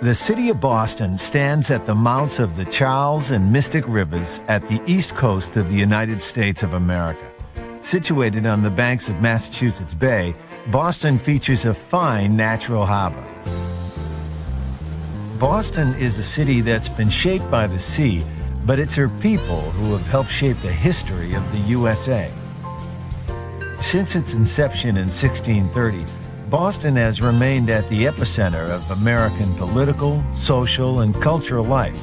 The city of Boston stands at the mouths of the Charles and Mystic Rivers at the east coast of the United States of America. Situated on the banks of Massachusetts Bay, Boston features a fine natural harbor. Boston is a city that's been shaped by the sea, but it's her people who have helped shape the history of the USA. Since its inception in 1630, Boston has remained at the epicenter of American political, social, and cultural life.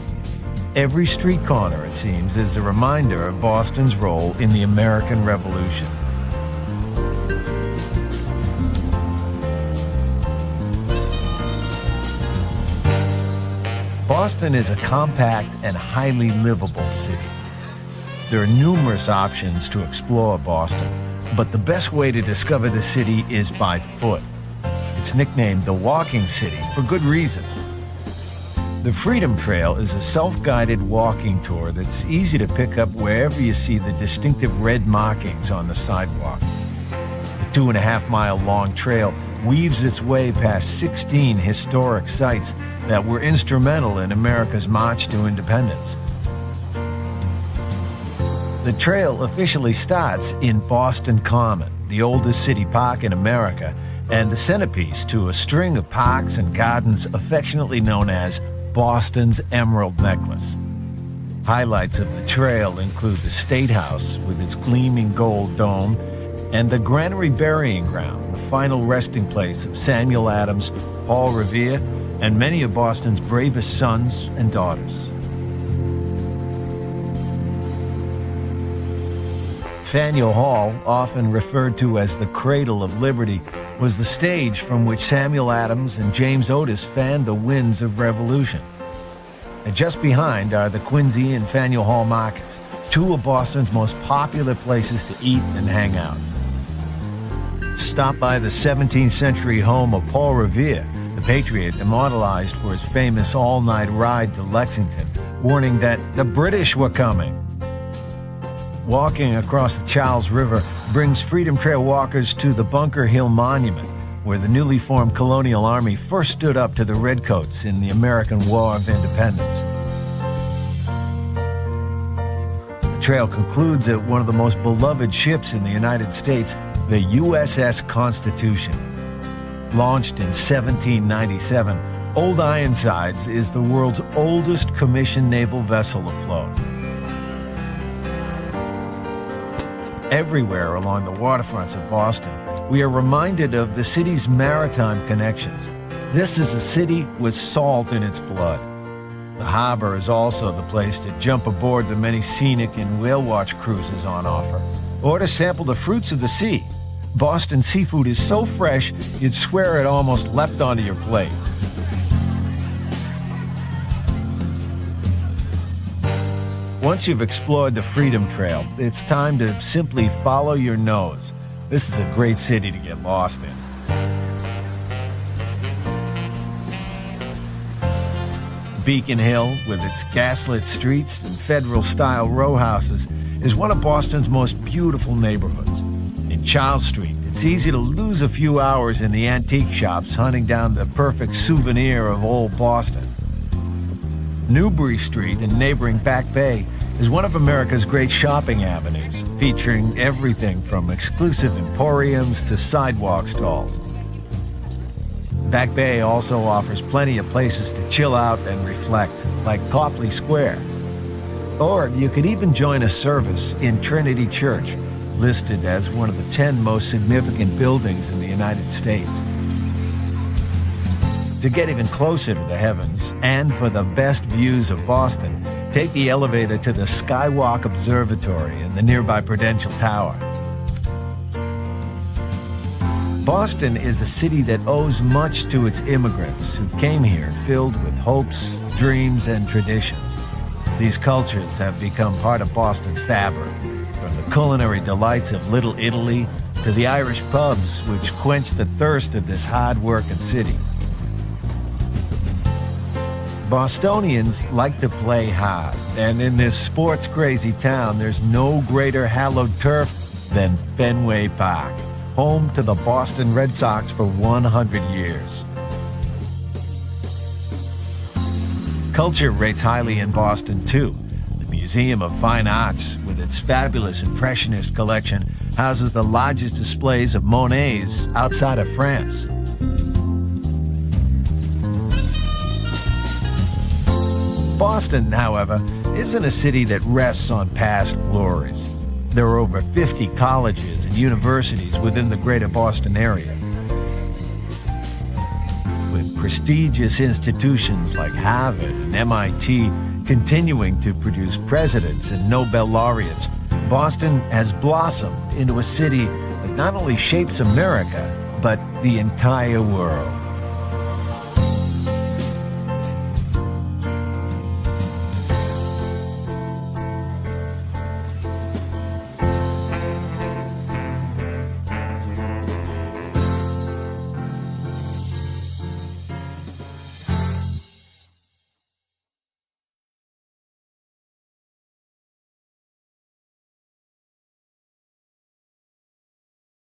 Every street corner, it seems, is a reminder of Boston's role in the American Revolution. Boston is a compact and highly livable city. There are numerous options to explore Boston, but the best way to discover the city is by foot. It's nicknamed the Walking City for good reason. The Freedom Trail is a self-guided walking tour that's easy to pick up wherever you see the distinctive red markings on the sidewalk. The 2.5-mile-long trail weaves its way past 16 historic sites that were instrumental in America's march to independence. The trail officially starts in Boston Common, the oldest city park in America, and the centerpiece to a string of parks and gardens affectionately known as Boston's Emerald Necklace. Highlights of the trail include the State House with its gleaming gold dome and the Granary Burying Ground, the final resting place of Samuel Adams, Paul Revere, and many of Boston's bravest sons and daughters. Faneuil Hall, often referred to as the Cradle of Liberty, was the stage from which Samuel Adams and James Otis fanned the winds of revolution. And just behind are the Quincy and Faneuil Hall markets, two of Boston's most popular places to eat and hang out. Stop by the 17th century home of Paul Revere, the patriot immortalized for his famous all-night ride to Lexington, warning that the British were coming. Walking across the Charles River brings Freedom Trail walkers to the Bunker Hill Monument, where the newly formed Colonial Army first stood up to the Redcoats in the American War of Independence. The trail concludes at one of the most beloved ships in the United States, the USS Constitution. Launched in 1797, Old Ironsides is the world's oldest commissioned naval vessel afloat. Everywhere along the waterfronts of Boston, we are reminded of the city's maritime connections. This is a city with salt in its blood. The harbor is also the place to jump aboard the many scenic and whale watch cruises on offer, or to sample the fruits of the sea. Boston seafood is so fresh, you'd swear it almost leapt onto your plate. Once you've explored the Freedom Trail, it's time to simply follow your nose. This is a great city to get lost in. Beacon Hill, with its gaslit streets and federal-style row houses, is one of Boston's most beautiful neighborhoods. In Charles Street, it's easy to lose a few hours in the antique shops hunting down the perfect souvenir of old Boston. Newbury Street in neighboring Back Bay is one of America's great shopping avenues, featuring everything from exclusive emporiums to sidewalk stalls. Back Bay also offers plenty of places to chill out and reflect, like Copley Square. Or you could even join a service in Trinity Church, listed as one of the 10 most significant buildings in the United States. To get even closer to the heavens, and for the best views of Boston, take the elevator to the Skywalk Observatory in the nearby Prudential Tower. Boston is a city that owes much to its immigrants who came here filled with hopes, dreams, and traditions. These cultures have become part of Boston's fabric, from the culinary delights of Little Italy to the Irish pubs which quench the thirst of this hard-working city. Bostonians like to play hard, and in this sports-crazy town, there's no greater hallowed turf than Fenway Park, home to the Boston Red Sox for 100 years. Culture rates highly in Boston, too. The Museum of Fine Arts, with its fabulous Impressionist collection, houses the largest displays of Monet's outside of France. Boston, however, isn't a city that rests on past glories. There are over 50 colleges and universities within the greater Boston area. With prestigious institutions like Harvard and MIT continuing to produce presidents and Nobel laureates, Boston has blossomed into a city that not only shapes America, but the entire world.